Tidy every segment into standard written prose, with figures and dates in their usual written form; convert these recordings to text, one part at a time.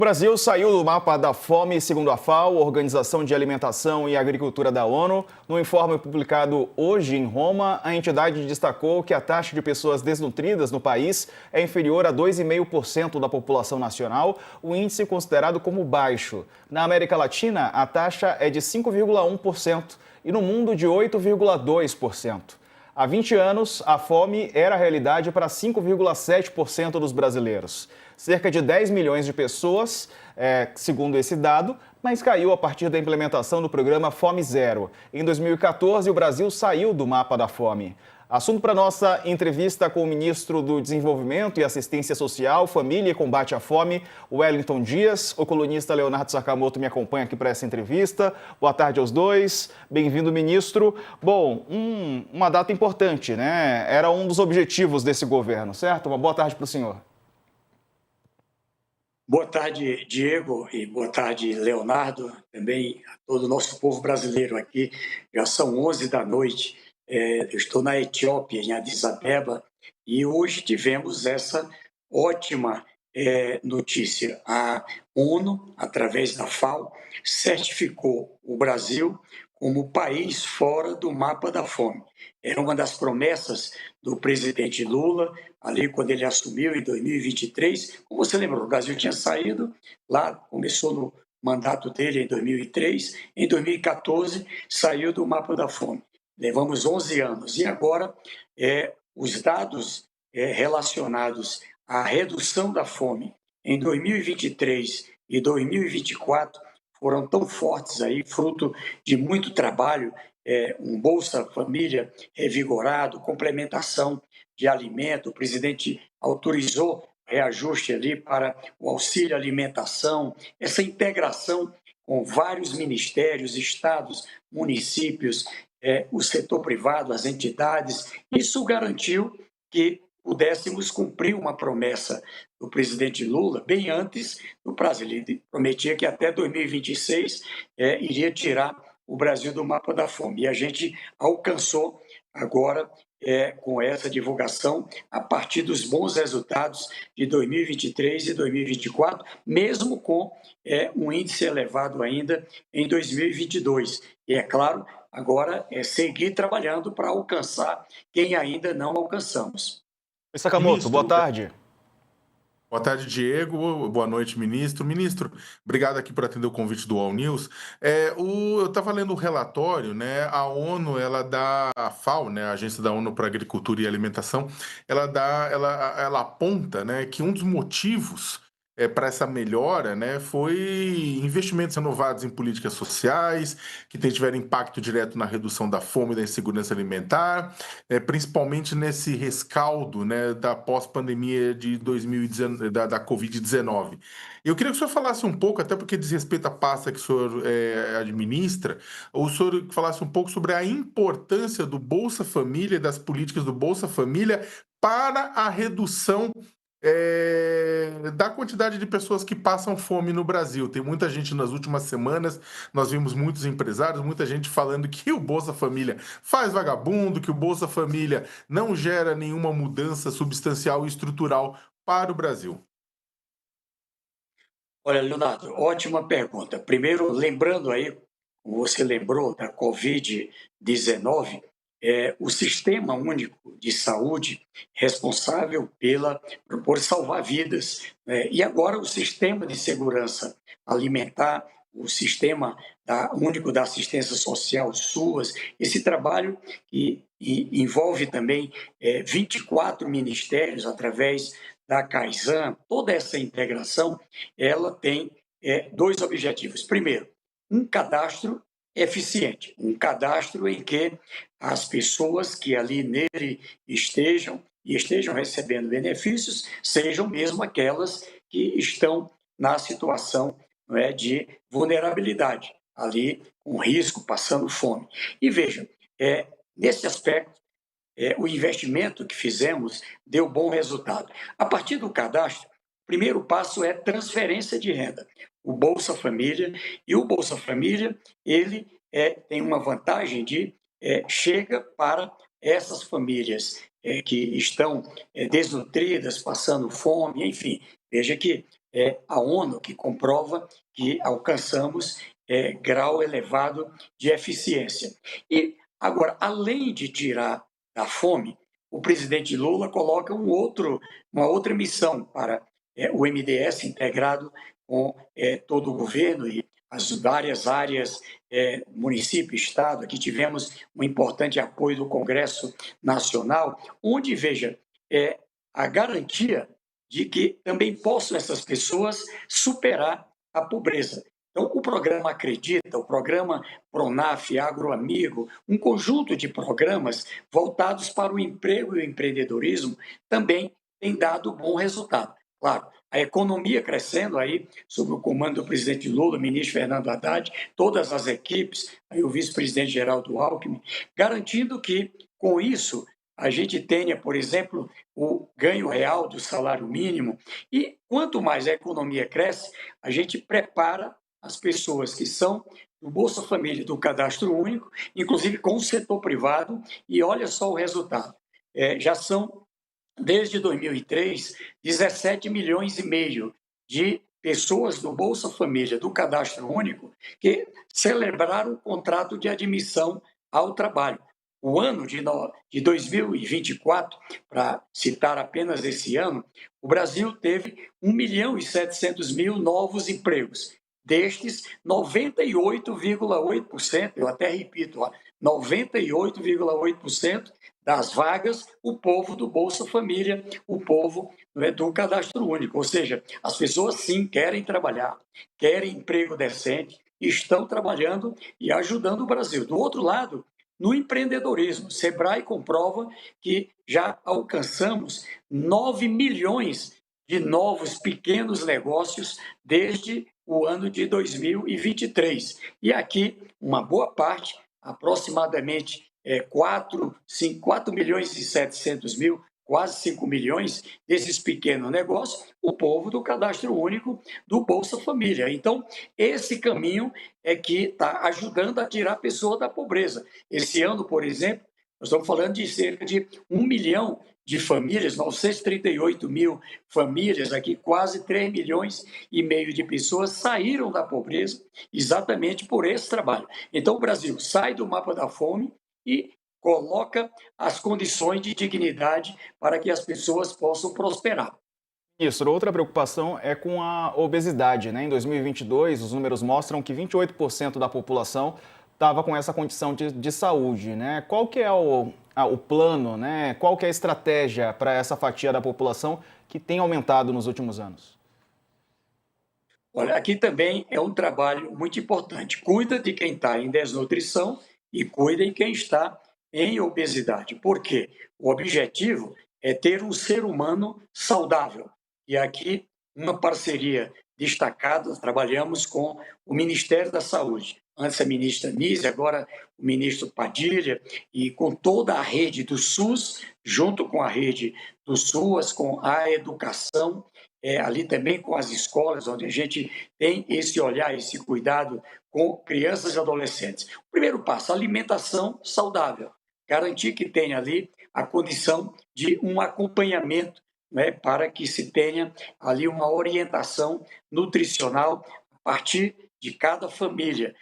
O Brasil saiu do mapa da fome, segundo a FAO, Organização de Alimentação e Agricultura da ONU. No informe publicado hoje em Roma, a entidade destacou que a taxa de pessoas desnutridas no país é inferior a 2,5% da população nacional, o índice considerado como baixo. Na América Latina, a taxa é de 5,1% e no mundo de 8,2%. Há 20 anos, a fome era a realidade para 5,7% dos brasileiros. Cerca de 10 milhões de pessoas, segundo esse dado, mas caiu a partir da implementação do programa Fome Zero. Em 2014, o Brasil saiu do mapa da fome. Assunto para nossa entrevista com o ministro do Desenvolvimento e Assistência Social, Família e Combate à Fome, Wellington Dias. O colunista Leonardo Sakamoto me acompanha aqui para essa entrevista. Boa tarde aos dois. Bem-vindo, ministro. Bom, uma data importante, né? Era um dos objetivos desse governo, certo? Uma boa tarde para o senhor. Boa tarde, Diego, e boa tarde, Leonardo, também a todo o nosso povo brasileiro aqui. Já são 11 da noite. Eu estou na Etiópia, em Addis Abeba, e hoje tivemos essa ótima notícia. A ONU, através da FAO, certificou o Brasil como país fora do mapa da fome. Era uma das promessas do presidente Lula, ali quando ele assumiu em 2023. Como você lembrou, o Brasil tinha saído lá, começou no mandato dele em 2003, em 2014 saiu do mapa da fome. Levamos 11 anos e agora os dados relacionados à redução da fome em 2023 e 2024 foram tão fortes aí, fruto de muito trabalho, um Bolsa Família revigorado, complementação de alimento. O presidente autorizou reajuste ali para o auxílio alimentação, essa integração com vários ministérios, estados, municípios, o setor privado, as entidades. Isso garantiu que pudéssemos cumprir uma promessa do presidente Lula bem antes do prazo. Ele prometia que até 2026 iria tirar o Brasil do mapa da fome. E a gente alcançou agora, com essa divulgação, a partir dos bons resultados de 2023 e 2024, mesmo com um índice elevado ainda em 2022. E, é claro, agora é seguir trabalhando para alcançar quem ainda não alcançamos. Sakamoto, boa tarde. Boa tarde, Diego. Boa noite, ministro. Ministro, obrigado aqui por atender o convite do All News. Eu estava lendo o relatório, né? A ONU, a FAO, né? A Agência da ONU para Agricultura e Alimentação, ela aponta, né, que um dos motivos para essa melhora, né, foi investimentos renovados em políticas sociais, que tiveram impacto direto na redução da fome e da insegurança alimentar, principalmente nesse rescaldo, né, da pós-pandemia de 2019, da Covid-19. Eu queria que o senhor falasse um pouco, até porque diz respeito à pasta que o senhor administra, o senhor falasse um pouco sobre a importância do Bolsa Família e das políticas do Bolsa Família para a redução da quantidade de pessoas que passam fome no Brasil. Tem muita gente nas últimas semanas, nós vimos muitos empresários, muita gente falando que o Bolsa Família faz vagabundo, que o Bolsa Família não gera nenhuma mudança substancial e estrutural para o Brasil. Olha, Leonardo, ótima pergunta. Primeiro, lembrando aí, como você lembrou da Covid-19, o Sistema Único de Saúde responsável por salvar vidas. E agora o Sistema de Segurança Alimentar, o Sistema Único da Assistência Social, SUAS, esse trabalho que envolve também 24 ministérios através da CAISAN, toda essa integração, ela tem dois objetivos. Primeiro, um cadastro eficiente, um cadastro em que as pessoas que ali nele estejam recebendo benefícios sejam mesmo aquelas que estão na situação, não é, de vulnerabilidade, ali com risco, passando fome. E vejam, nesse aspecto, o investimento que fizemos deu bom resultado. A partir do cadastro, o primeiro passo é transferência de renda. O Bolsa Família, e o Bolsa Família, ele tem uma vantagem de chega para essas famílias que estão desnutridas, passando fome, enfim. Veja que a ONU, que comprova que alcançamos grau elevado de eficiência. E, agora, além de tirar da fome, o presidente Lula coloca uma outra missão para o MDS, integrado com todo o governo e as várias áreas, município, Estado. Aqui tivemos um importante apoio do Congresso Nacional, onde, veja, a garantia de que também possam essas pessoas superar a pobreza. Então, o programa Acredita, o programa Pronaf, Agroamigo, um conjunto de programas voltados para o emprego e o empreendedorismo também tem dado bom resultado. Claro, a economia crescendo aí, sob o comando do presidente Lula, ministro Fernando Haddad, todas as equipes, aí o vice-presidente Geraldo Alckmin, garantindo que, com isso, a gente tenha, por exemplo, o ganho real do salário mínimo. E quanto mais a economia cresce, a gente prepara as pessoas que são do Bolsa Família, do Cadastro Único, inclusive com o setor privado, e olha só o resultado. Já são, desde 2003, 17 milhões e meio de pessoas do Bolsa Família, do Cadastro Único, que celebraram o contrato de admissão ao trabalho. O ano de 2024, para citar apenas esse ano, o Brasil teve 1.700.000 novos empregos. Destes, 98,8%, eu até repito, 98,8% das vagas, o povo do Bolsa Família, o povo do Cadastro Único. Ou seja, as pessoas sim querem trabalhar, querem emprego decente, estão trabalhando e ajudando o Brasil. Do outro lado, no empreendedorismo, Sebrae comprova que já alcançamos 9 milhões de novos pequenos negócios desde o ano de 2023. E aqui, uma boa parte, aproximadamente 4 milhões e 700 mil, quase 5 milhões desses pequenos negócios, o povo do Cadastro Único do Bolsa Família. Então, esse caminho é que está ajudando a tirar a pessoa da pobreza. Esse ano, por exemplo, nós estamos falando de cerca de 1 milhão de famílias, 938 mil famílias, aqui quase 3 milhões e meio de pessoas saíram da pobreza exatamente por esse trabalho. Então, o Brasil sai do mapa da fome e coloca as condições de dignidade para que as pessoas possam prosperar. Ministro, outra preocupação é com a obesidade, né? Em 2022, os números mostram que 28% da população estava com essa condição de saúde, né? Qual que é o plano, né? Qual que é a estratégia para essa fatia da população que tem aumentado nos últimos anos? Olha, aqui também é um trabalho muito importante. Cuida de quem está em desnutrição e cuida de quem está em obesidade. Por quê? O objetivo é ter um ser humano saudável. E aqui, uma parceria destacada, trabalhamos com o Ministério da Saúde. Antes a ministra Nise, agora o ministro Padilha, e com toda a rede do SUS, junto com a rede do SUAS, com a educação, ali também com as escolas, onde a gente tem esse olhar, esse cuidado com crianças e adolescentes. O primeiro passo, alimentação saudável. Garantir que tenha ali a condição de um acompanhamento, né, para que se tenha ali uma orientação nutricional a partir de cada família.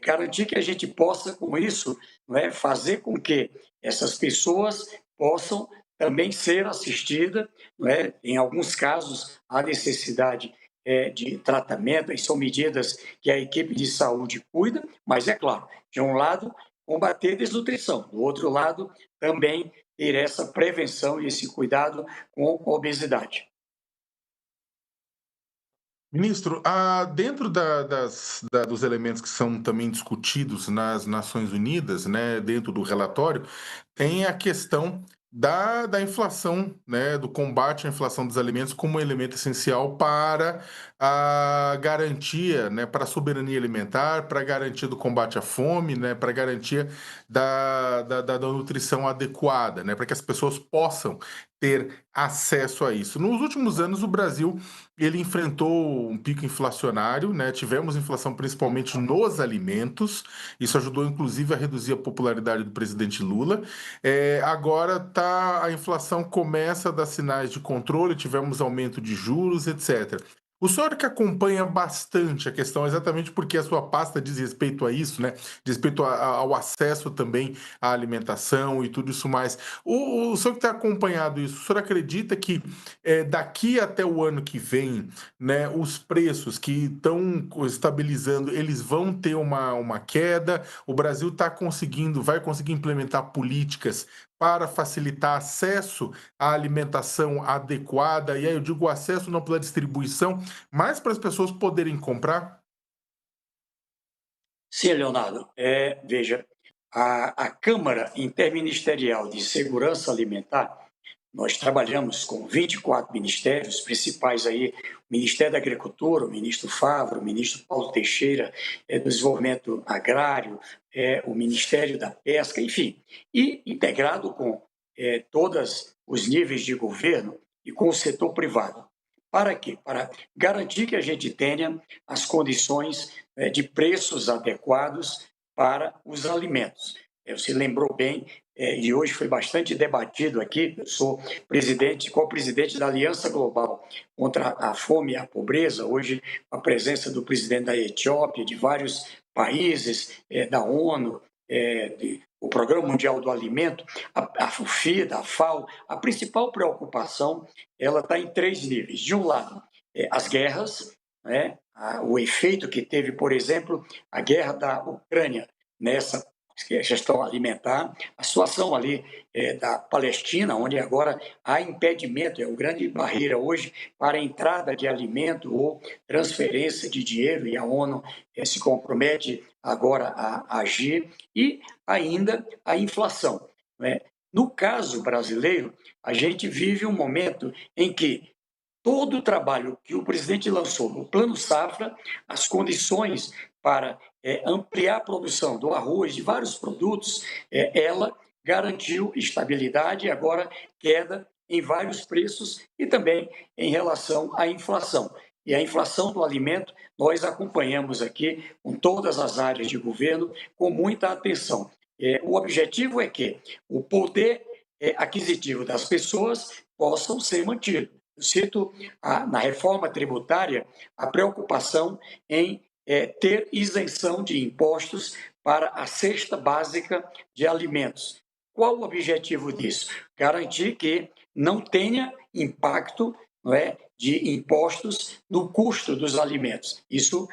Garantir que a gente possa, com isso, né, fazer com que essas pessoas possam também ser assistidas, né? Em alguns casos, há necessidade de tratamento, e são medidas que a equipe de saúde cuida, mas é claro, de um lado, combater a desnutrição, do outro lado, também ter essa prevenção e esse cuidado com a obesidade. Ministro, dentro dos elementos que são também discutidos nas Nações Unidas, né, dentro do relatório, tem a questão da inflação, né, do combate à inflação dos alimentos como um elemento essencial para a garantia, né, para a soberania alimentar, para a garantia do combate à fome, né, para a garantia da nutrição adequada, né, para que as pessoas possam ter acesso a isso. Nos últimos anos, o Brasil ele enfrentou um pico inflacionário, né? Tivemos inflação principalmente nos alimentos, isso ajudou inclusive a reduzir a popularidade do presidente Lula. Agora a inflação começa a dar sinais de controle, tivemos aumento de juros, etc. O senhor que acompanha bastante a questão, exatamente porque a sua pasta diz respeito a isso, né? Diz respeito ao acesso também à alimentação e tudo isso mais. O senhor que tem acompanhado isso, o senhor acredita que daqui até o ano que vem, né, os preços que estão estabilizando, eles vão ter uma queda? O Brasil vai conseguir implementar políticas para facilitar acesso à alimentação adequada, e aí eu digo acesso não pela distribuição, mas para as pessoas poderem comprar? Sim, Leonardo. Veja, a Câmara Interministerial de Segurança Alimentar, nós trabalhamos com 24 ministérios principais aí, o Ministério da Agricultura, o ministro Favro, o ministro Paulo Teixeira, do Desenvolvimento Agrário, o Ministério da Pesca, enfim, e integrado com todos os níveis de governo e com o setor privado. Para quê? Para garantir que a gente tenha as condições de preços adequados para os alimentos. Você lembrou bem, e hoje foi bastante debatido aqui, eu sou co-presidente da Aliança Global contra a Fome e a Pobreza, hoje a presença do presidente da Etiópia, de vários países, da ONU, o Programa Mundial do Alimento, a FUFIDA, a FAO. A principal preocupação ela está em 3 níveis. De um lado, as guerras, né? O efeito que teve, por exemplo, a guerra da Ucrânia nessa gestão alimentar, a situação ali da Palestina, onde agora há impedimento, é uma grande barreira hoje para a entrada de alimento ou transferência de dinheiro, e a ONU se compromete agora a agir, e ainda a inflação, né? No caso brasileiro, a gente vive um momento em que todo o trabalho que o presidente lançou no Plano Safra, as condições para ampliar a produção do arroz, de vários produtos, ela garantiu estabilidade e agora queda em vários preços e também em relação à inflação. E a inflação do alimento nós acompanhamos aqui com todas as áreas de governo com muita atenção. O objetivo é que o poder aquisitivo das pessoas possam ser mantido. Eu cito na reforma tributária a preocupação em ter isenção de impostos para a cesta básica de alimentos. Qual o objetivo disso? Garantir que não tenha impacto, não é, de impostos no custo dos alimentos. Isso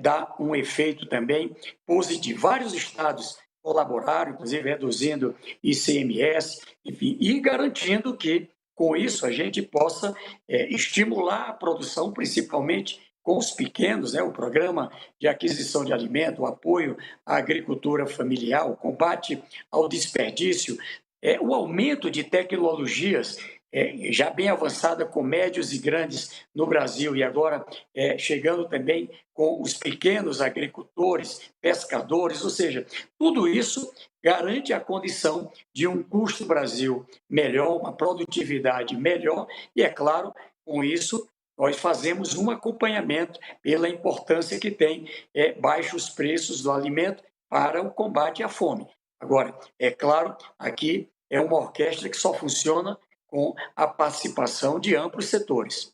dá um efeito também positivo. Vários estados colaboraram, inclusive reduzindo ICMS, enfim, e garantindo que, com isso, a gente possa estimular a produção, principalmente com os pequenos, né? O programa de aquisição de alimento, o apoio à agricultura familiar, o combate ao desperdício, o aumento de tecnologias já bem avançada com médios e grandes no Brasil, e agora chegando também com os pequenos agricultores, pescadores, ou seja, tudo isso garante a condição de um custo Brasil melhor, uma produtividade melhor, e, é claro, com isso, nós fazemos um acompanhamento pela importância que tem baixos preços do alimento para o combate à fome. Agora, é claro, aqui é uma orquestra que só funciona com a participação de amplos setores.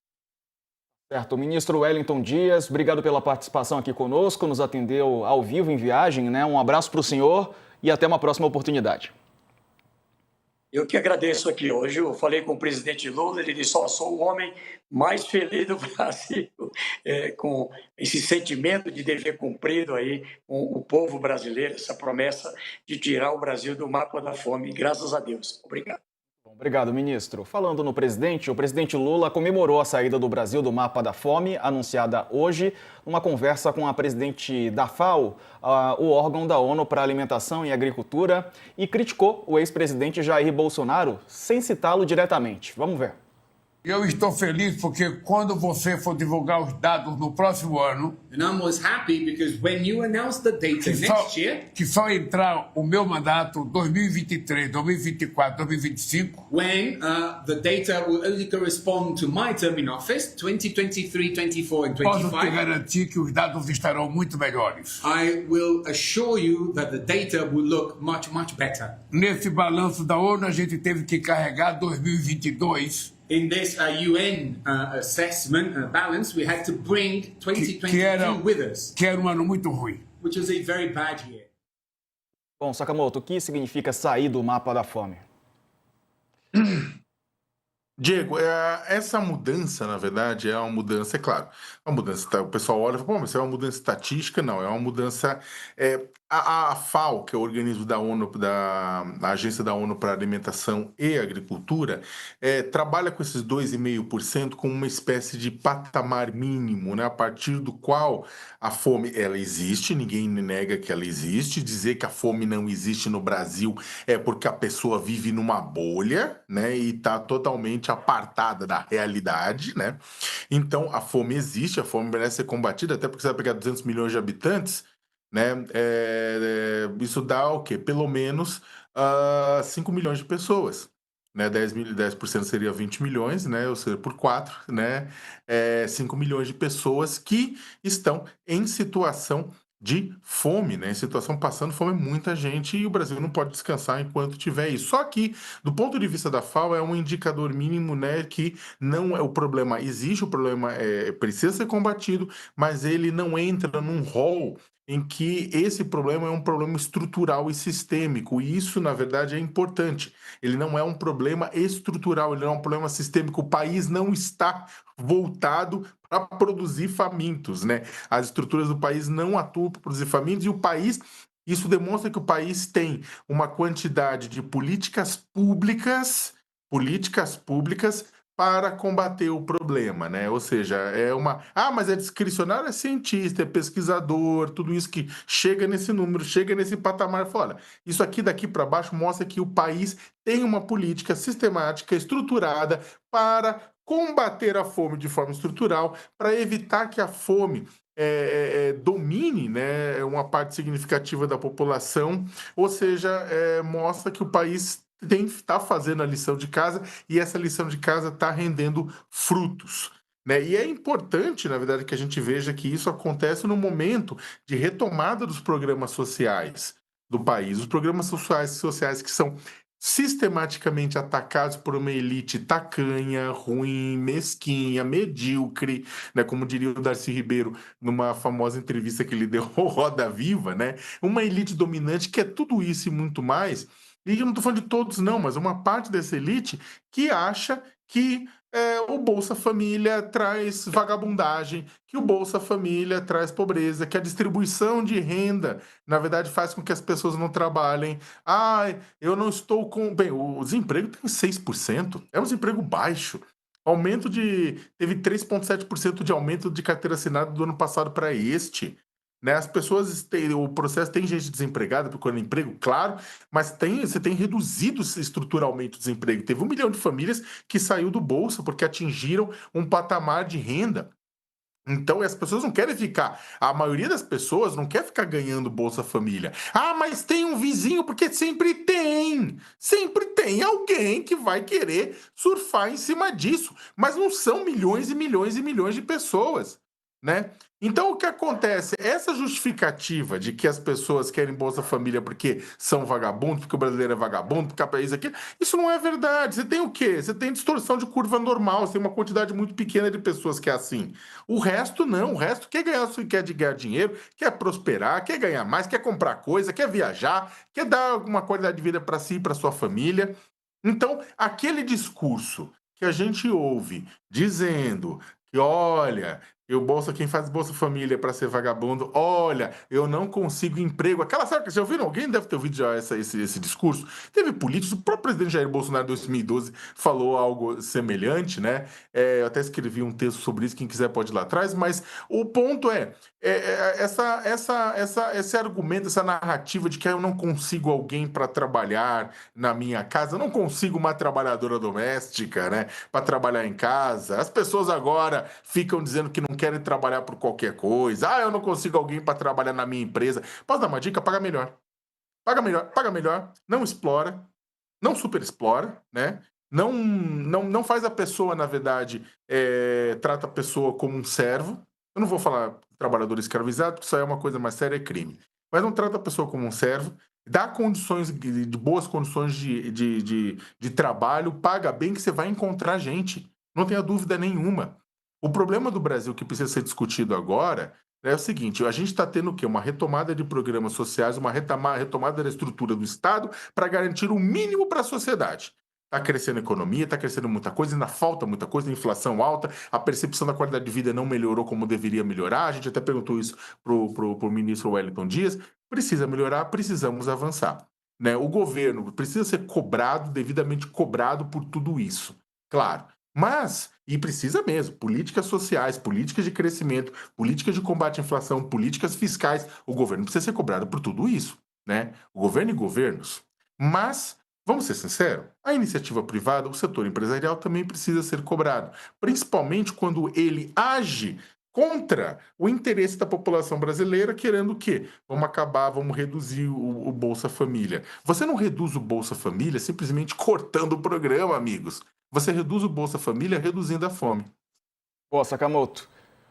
Certo. Ministro Wellington Dias, obrigado pela participação aqui conosco, nos atendeu ao vivo em viagem, né? Um abraço para o senhor e até uma próxima oportunidade. Eu que agradeço aqui hoje. Eu falei com o presidente Lula, ele disse: sou o homem mais feliz do Brasil, com esse sentimento de dever cumprido aí com o povo brasileiro, essa promessa de tirar o Brasil do mapa da fome. Graças a Deus. Obrigado. Obrigado, ministro. Falando no presidente, o presidente Lula comemorou a saída do Brasil do mapa da fome, anunciada hoje, numa conversa com a presidente da FAO, o órgão da ONU para Alimentação e Agricultura, e criticou o ex-presidente Jair Bolsonaro, sem citá-lo diretamente. Vamos ver. Eu estou feliz porque quando você for divulgar os dados no próximo ano, And I was happy because when you announce the data next year, que só entrar o meu mandato 2023, 2024, 2025, when the data will only correspond to my term in office, 2023, 24 and posso te 25, garantir que os dados estarão muito melhores. I will assure you that the data will look much, much better. Nesse balanço da ONU, a gente teve que carregar 2022 in this UN assessment balance, we had to bring que 2022 with us, era um ano muito ruim. which was a very bad year. Bom, Sakamoto, o que significa sair do mapa da fome? Diego, essa mudança, na verdade, é uma mudança, é claro, uma mudança, o pessoal olha e fala, pô, mas isso é uma mudança estatística? Não, é uma mudança... a FAO, que é o organismo da ONU, a Agência da ONU para Alimentação e Agricultura, trabalha com esses 2,5% como uma espécie de patamar mínimo, né, a partir do qual a fome, ela existe, ninguém nega que ela existe, dizer que a fome não existe no Brasil é porque a pessoa vive numa bolha, né, e está totalmente apartada da realidade, né? Então, a fome existe, a fome merece ser combatida, até porque você vai pegar 200 milhões de habitantes, né? Isso dá o quê? Pelo menos 5 milhões de pessoas, né? 10% seria 20 milhões, né? Ou seja, por 4, né? 5 milhões de pessoas que estão em situação de fome, né? Em situação passando fome, muita gente, e o Brasil não pode descansar enquanto tiver isso. Só que, do ponto de vista da FAO, é um indicador mínimo, né? Que não é o problema, existe, o problema precisa ser combatido, mas ele não entra num rol em que esse problema é um problema estrutural e sistêmico, e isso, na verdade, é importante. Ele não é um problema estrutural, ele não é um problema sistêmico. O país não está voltado para produzir famintos, né? As estruturas do país não atuam para produzir famintos, e o país... Isso demonstra que o país tem uma quantidade de políticas públicas para combater o problema, né? Ou seja, mas é discricionário, é cientista, é pesquisador, tudo isso que chega nesse número, chega nesse patamar, fala, isso aqui daqui para baixo mostra que o país tem uma política sistemática, estruturada para combater a fome de forma estrutural, para evitar que a fome domine, né, uma parte significativa da população, ou seja, mostra que o país está fazendo a lição de casa, e essa lição de casa está rendendo frutos, né? E é importante, na verdade, que a gente veja que isso acontece no momento de retomada dos programas sociais do país. Os programas sociais que são sistematicamente atacados por uma elite tacanha, ruim, mesquinha, medíocre, né? Como diria o Darcy Ribeiro numa famosa entrevista que ele deu ao Roda Viva, né? Uma elite dominante que é tudo isso e muito mais. E eu não estou falando de todos, não, mas uma parte dessa elite que acha que o Bolsa Família traz vagabundagem, que o Bolsa Família traz pobreza, que a distribuição de renda, na verdade, faz com que as pessoas não trabalhem. Eu não estou com... Bem, o desemprego tem 6%, é um desemprego baixo. Teve 3,7% de aumento de carteira assinada do ano passado para este. Né? As pessoas o processo tem gente desempregada procurando emprego, claro, mas você tem reduzido estruturalmente o desemprego. Teve 1 milhão de famílias que saiu do Bolsa porque atingiram um patamar de renda. Então, as pessoas não querem ficar... A maioria das pessoas não quer ficar ganhando Bolsa Família. Mas tem um vizinho, porque sempre tem alguém que vai querer surfar em cima disso. Mas não são milhões e milhões e milhões de pessoas, né? Então, o que acontece? Essa justificativa de que as pessoas querem Bolsa Família porque são vagabundos, porque o brasileiro é vagabundo, porque o país aqui... Isso não é verdade. Você tem o quê? Você tem distorção de curva normal, você tem uma quantidade muito pequena de pessoas que é assim. O resto não. O resto quer ganhar dinheiro, quer prosperar, quer ganhar mais, quer comprar coisa, quer viajar, quer dar alguma qualidade de vida para si e para sua família. Então, aquele discurso que a gente ouve dizendo que, olha... quem faz Bolsa Família para ser vagabundo, olha, eu não consigo emprego. Sabe que vocês ouviram? Alguém deve ter ouvido já esse discurso. Teve políticos, o próprio presidente Jair Bolsonaro em 2012 falou algo semelhante, né? Eu até escrevi um texto sobre isso, quem quiser pode ir lá atrás, mas o ponto esse argumento, essa narrativa de que eu não consigo alguém para trabalhar na minha casa, eu não consigo uma trabalhadora doméstica, né, para trabalhar em casa. As pessoas agora ficam dizendo que não querem trabalhar por qualquer coisa. Eu não consigo alguém para trabalhar na minha empresa. Posso dar uma dica? Paga melhor. Paga melhor. Não explora. Não superexplora, né? Não faz a pessoa, na verdade, trata a pessoa como um servo. Eu não vou falar trabalhador escravizado, porque isso aí é uma coisa mais séria, é crime. Mas não trata a pessoa como um servo, dá condições de boas condições de trabalho, paga bem que você vai encontrar gente. Não tenha dúvida nenhuma. O problema do Brasil que precisa ser discutido agora é o seguinte: a gente está tendo o quê? Uma retomada de programas sociais, uma retomada da estrutura do Estado para garantir o mínimo para a sociedade. Está crescendo a economia, está crescendo muita coisa, ainda falta muita coisa, a inflação alta, a percepção da qualidade de vida não melhorou como deveria melhorar. A gente até perguntou isso pro ministro Wellington Dias. Precisa melhorar, precisamos avançar. Né? O governo precisa ser cobrado, devidamente cobrado por tudo isso. Claro. Mas, e precisa mesmo, políticas sociais, políticas de crescimento, políticas de combate à inflação, políticas fiscais, o governo precisa ser cobrado por tudo isso, né? O governo e governos. Mas, vamos ser sinceros, a iniciativa privada, o setor empresarial também precisa ser cobrado, principalmente quando ele age contra o interesse da população brasileira, querendo o quê? Vamos acabar, vamos reduzir o Bolsa Família. Você não reduz o Bolsa Família simplesmente cortando o programa, amigos. Você reduz o Bolsa Família reduzindo a fome. Pô, Sakamoto,